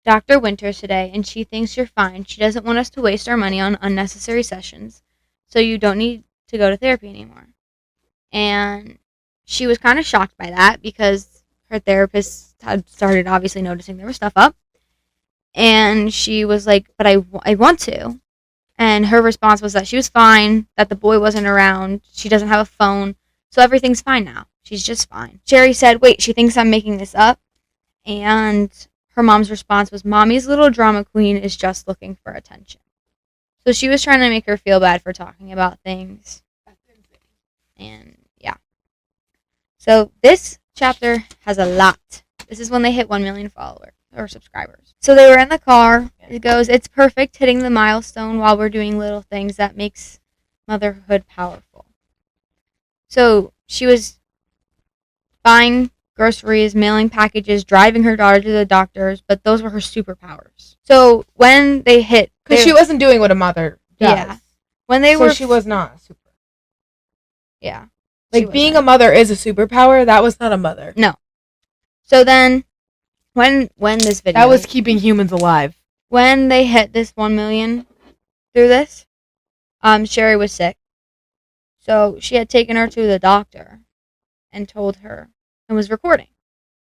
Dr. Winters today, and she thinks you're fine. She doesn't want us to waste our money on unnecessary sessions, so you don't need to go to therapy anymore. And she was kind of shocked by that because her therapist had started obviously noticing there was stuff up. And she was like, but I want to. And her response was that she was fine, that the boy wasn't around, she doesn't have a phone, so everything's fine now. She's just fine. Sheri said, wait, she thinks I'm making this up? And her mom's response was, Mommy's little drama queen is just looking for attention. So she was trying to make her feel bad for talking about things. And yeah. So this chapter has a lot. This is when they hit 1 million followers or subscribers. So they were in the car. It goes, it's perfect hitting the milestone while we're doing little things that makes motherhood powerful. So she was buying groceries, mailing packages, driving her daughter to the doctors, but those were her superpowers. So when they hit... Because she wasn't doing what a mother does. Yeah. When they were... she was not a super... Yeah. Like, being a mother is a superpower. That was not a mother. No. So then, when this video... That was keeping humans alive. When they hit this 1 million through this, Sheri was sick. So she had taken her to the doctor and told her and was recording.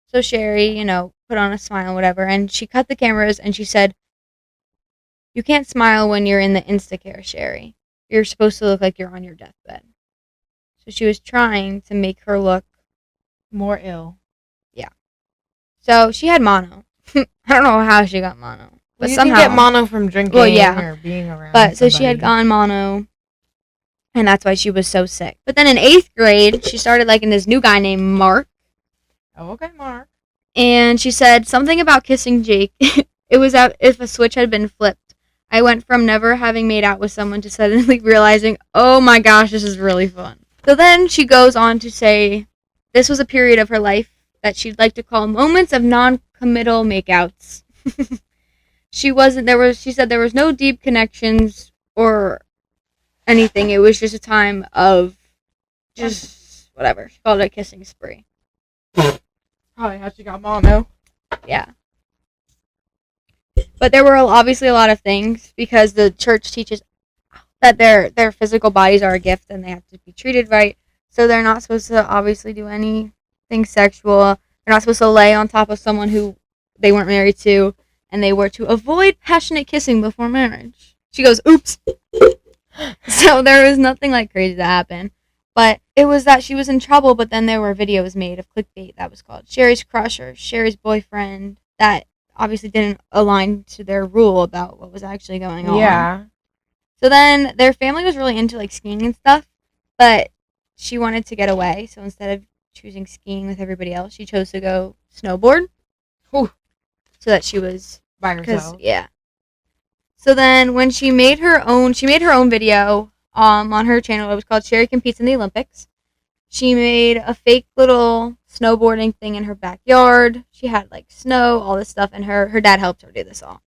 So Sheri, put on a smile, whatever, and she cut the cameras and she said, you can't smile when you're in the Instacare, Sheri. You're supposed to look like you're on your deathbed. So she was trying to make her look more ill. Yeah. So she had mono. I don't know how she got mono. But you somehow, can get mono from drinking or being around But somebody. So she had gotten mono, and that's why she was so sick. But then in 8th grade, she started liking this new guy named Mark. Oh, okay, Mark. And she said something about kissing Jake. It was as if a switch had been flipped. I went from never having made out with someone to suddenly realizing, oh my gosh, this is really fun. So then she goes on to say this was a period of her life that she'd like to call moments of non-committal makeouts. She said there was no deep connections or anything. It was just a time of just whatever. She called it a kissing spree. Probably how she got mono. Yeah. But there were obviously a lot of things because the church teaches that their physical bodies are a gift and they have to be treated right. So they're not supposed to obviously do anything sexual. They're not supposed to lay on top of someone who they weren't married to. And they were to avoid passionate kissing before marriage. She goes, oops. So there was nothing like crazy that happened. But it was that she was in trouble, but then there were videos made of clickbait that was called Sheri's Crush or Sheri's Boyfriend that obviously didn't align to their rule about what was actually going on. Yeah. So then their family was really into like skiing and stuff, but she wanted to get away. So instead of choosing skiing with everybody else, she chose to go snowboard. Whew. So that she was by herself. Yeah. So then when she made her own video on her channel. It was called Sheri Competes in the Olympics. She made a fake little snowboarding thing in her backyard. She had like snow, all this stuff, and her dad helped her do this all.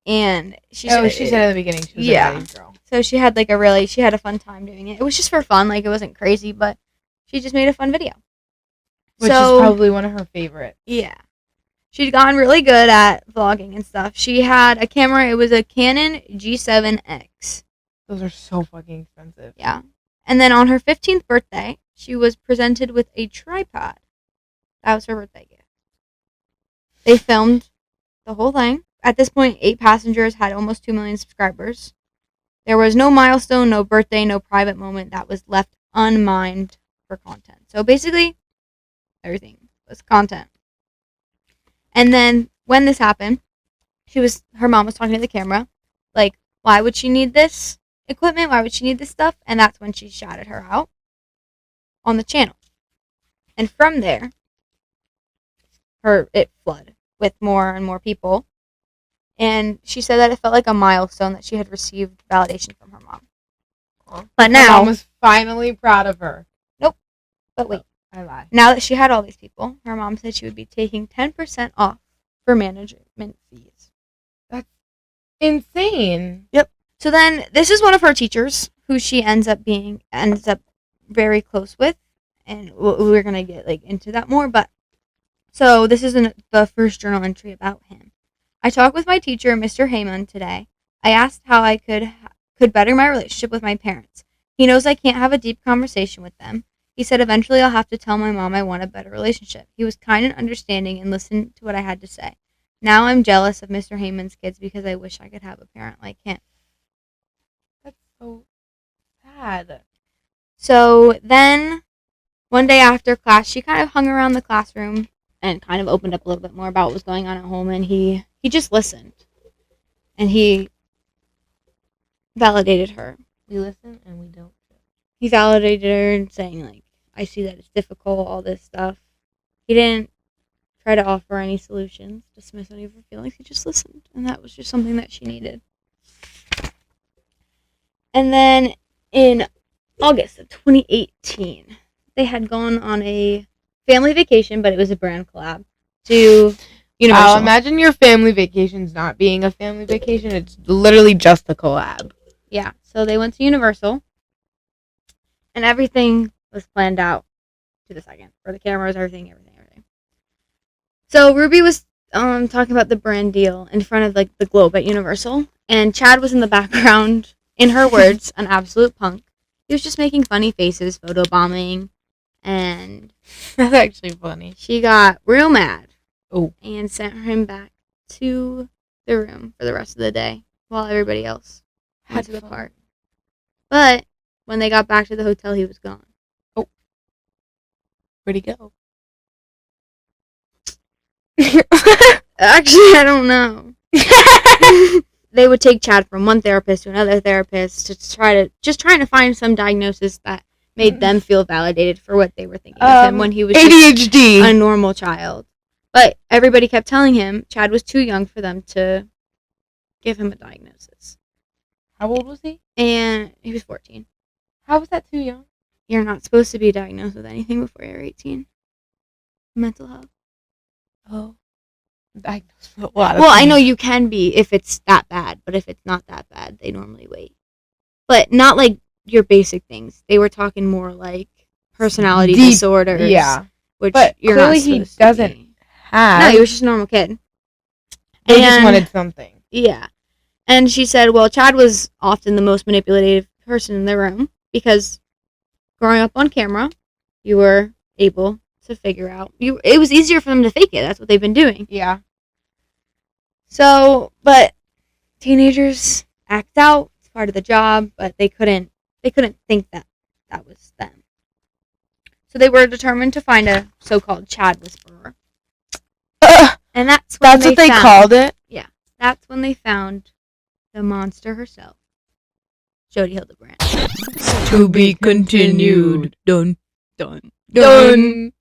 And she said at the beginning she was a daddy's girl. So she had she had a fun time doing it. It was just for fun, like it wasn't crazy, but she just made a fun video. Which is probably one of her favorites. Yeah. She'd gotten really good at vlogging and stuff. She had a camera. It was a Canon G7X. Those are so fucking expensive. Yeah. And then on her 15th birthday, she was presented with a tripod. That was her birthday gift. They filmed the whole thing. At this point, 8 passengers had almost 2 million subscribers. There was no milestone, no birthday, no private moment that was left unmined for content. So basically, everything was content. And then when this happened, her mom was talking to the camera, like, why would she need this equipment? Why would she need this stuff? And that's when she shouted her out on the channel. And from there, it flooded with more and more people. And she said that it felt like a milestone that she had received validation from her mom. But now, her mom was finally proud of her. Nope. But wait. I lied. Now that she had all these people, her mom said she would be taking 10% off for management fees. That's insane. Yep. So then, this is one of her teachers who she ends up very close with, and we're gonna get into that more. But so this is the first journal entry about him. I talked with my teacher, Mr. Heyman, today. I asked how I could better my relationship with my parents. He knows I can't have a deep conversation with them. He said eventually I'll have to tell my mom I want a better relationship. He was kind and understanding and listened to what I had to say. Now I'm jealous of Mr. Heyman's kids because I wish I could have a parent like him. That's so sad. So then, one day after class, she kind of hung around the classroom and kind of opened up a little bit more about what was going on at home, and he just listened. And he validated her. We listen and we don't. He validated her and saying, like, I see that it's difficult, all this stuff. He didn't try to offer any solutions, dismiss any of her feelings. He just listened, and that was just something that she needed. And then in August of 2018, they had gone on a family vacation, but it was a brand collab to Universal. Wow, imagine your family vacations not being a family vacation. It's literally just a collab. Yeah, so they went to Universal, and everything was planned out to the second. For the cameras, everything. So Ruby was talking about the brand deal in front of like the globe at Universal, and Chad was in the background, in her words, an absolute punk. He was just making funny faces, photobombing, and That's actually funny. she got real mad. Oh. And sent him back to the room for the rest of the day while everybody else went to the park. But when they got back to the hotel, he was gone. Oh. Where'd he go? Actually, I don't know. They would take Chad from one therapist to another therapist to trying to find some diagnosis that made them feel validated for what they were thinking of him when he was ADHD, a normal child. But everybody kept telling him Chad was too young for them to give him a diagnosis. How old was he? And he was 14. How was that too young? You're not supposed to be diagnosed with anything before you're 18. Mental health. Oh. Diagnosed with a lot of Well, things. I know you can be if it's that bad, but if it's not that bad, they normally wait. But not like your basic things. They were talking more like personality disorders. Yeah. Which but you're clearly not he supposed doesn't to be. have. No, he was just a normal kid. They just wanted something. Yeah. And she said, well, Chad was often the most manipulative person in the room because growing up on camera, you were able to figure out. It was easier for them to fake it. That's what they've been doing. Yeah. So, but teenagers act out. It's part of the job, but they couldn't think that was them. So they were determined to find a so-called Chad whisperer. And that's what they called it? Yeah. That's when they found the monster herself, Jody Hildebrand. To be continued. Dun. Done. Dun.